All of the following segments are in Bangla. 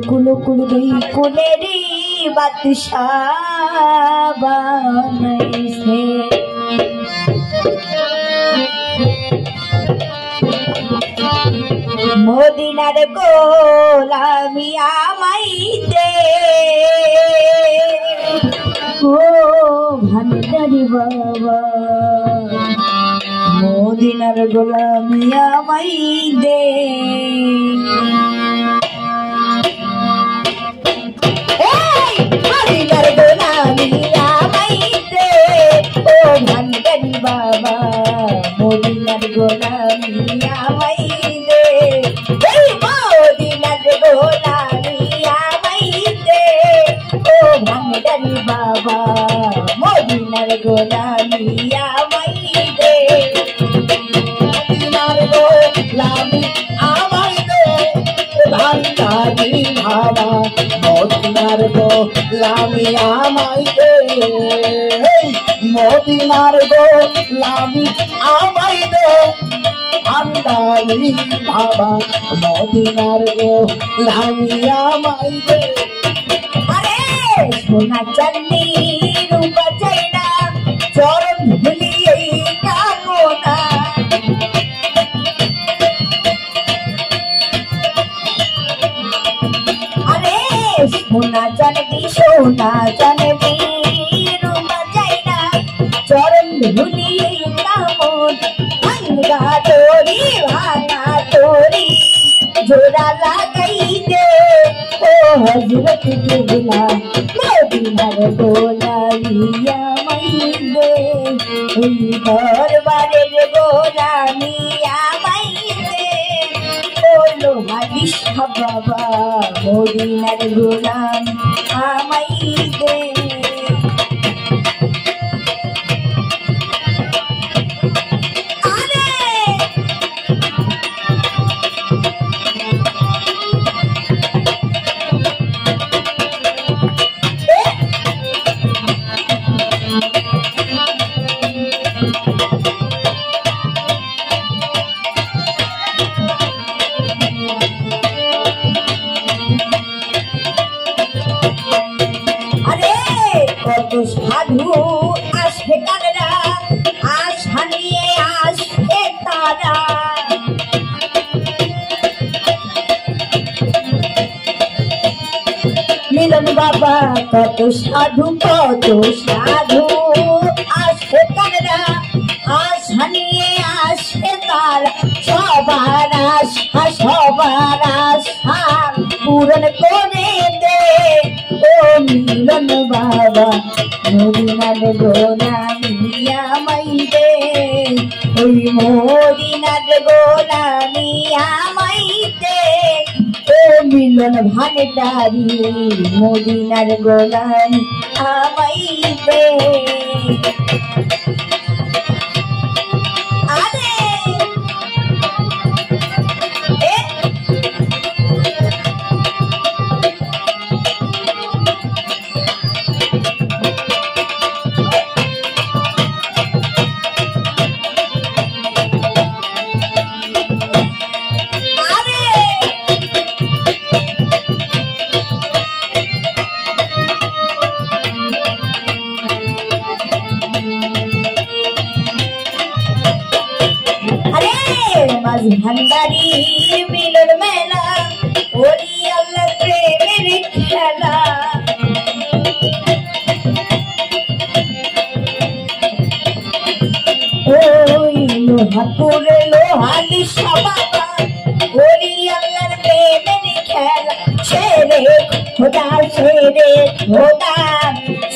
কুলু কুলু দুই কুলেরি বাদশাহ বানাইছে মদিনার গোলামি আমায় দে ও ভান্ডারি বাবা মদিনার গোলামি আমায় দে মদিনার গোলামি আমায় দে ও ভান্ডারি বাবা মদিনার গোলামি আমায় দে মদিনার গোলামি আমায় দে ও ভান্ডারি বাবা মদিনার গোলামি আমায় দে মদিনার গোলামি আমায় দে ভান্ডারি বাবা মদিনার গোলামি আমায় দে মদিনার গোলামি আমায় দে ভান্ডারি বাবা মদিনার গোলামি আমায় দে আরে সোনা চাঁদনি রূপা চাই না চরণ ধুলি এই কামনা আরে সোনা চাঁদনি রূপা চাই না চরণ ধুলি এই কামনা ভাঙ্গা তোরি জোড়া লাগাই দে ও হযরত কিবলা মদিনার গোলামি আমায় দে ওই দরবারের গোলামি আমায় দে ও লোহারি বাবা মদিনার গোলামি আমায় দে কত সাধু আসে তারা আশা নিয়ে আসে তারা মিলন বাবা কত সাধু আসে তারা আশা নিয়ে আসে তারা সবার আশা পূরণ করে দে ও মিলন বাবা মদিনার গোলামি আমায় দে ওই মদিনার গোলামি আমায় দে ও মিলন ভান্ডারি মদিনার গোলামি আমায় দে ভান্ডারি মিলন মেলা ওরি আল্লাহ প্রেমের খেলা ওই লোহাপুরে লোহালি বাবা ওরি আল্লাহর প্রেমের খেলা ছেড়ে খোদা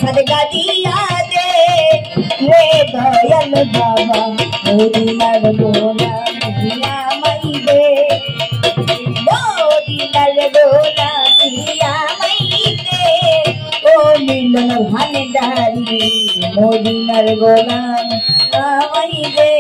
সদকা দিয়া দে রে দয়াল বাবা মদিনার গোলামি আমায় দে মদিনার গোলামি আমায় দে ও মিলন ভান্ডারি মদিনার গোলামি আমায় দে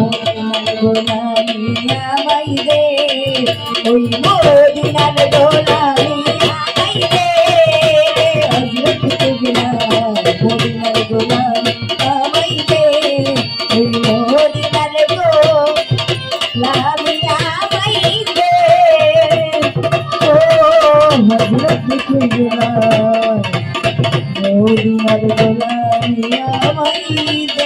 মদিনার গোলামি আমায় দে ওই মদিনার গোলামি আমায় দে হযরত কিবলা মদিনার গোলামি আমায় দে ওই মদিনার গোলামি আমায় দে ও হযরত কিবলা মদিনার গোলামি আমায় দে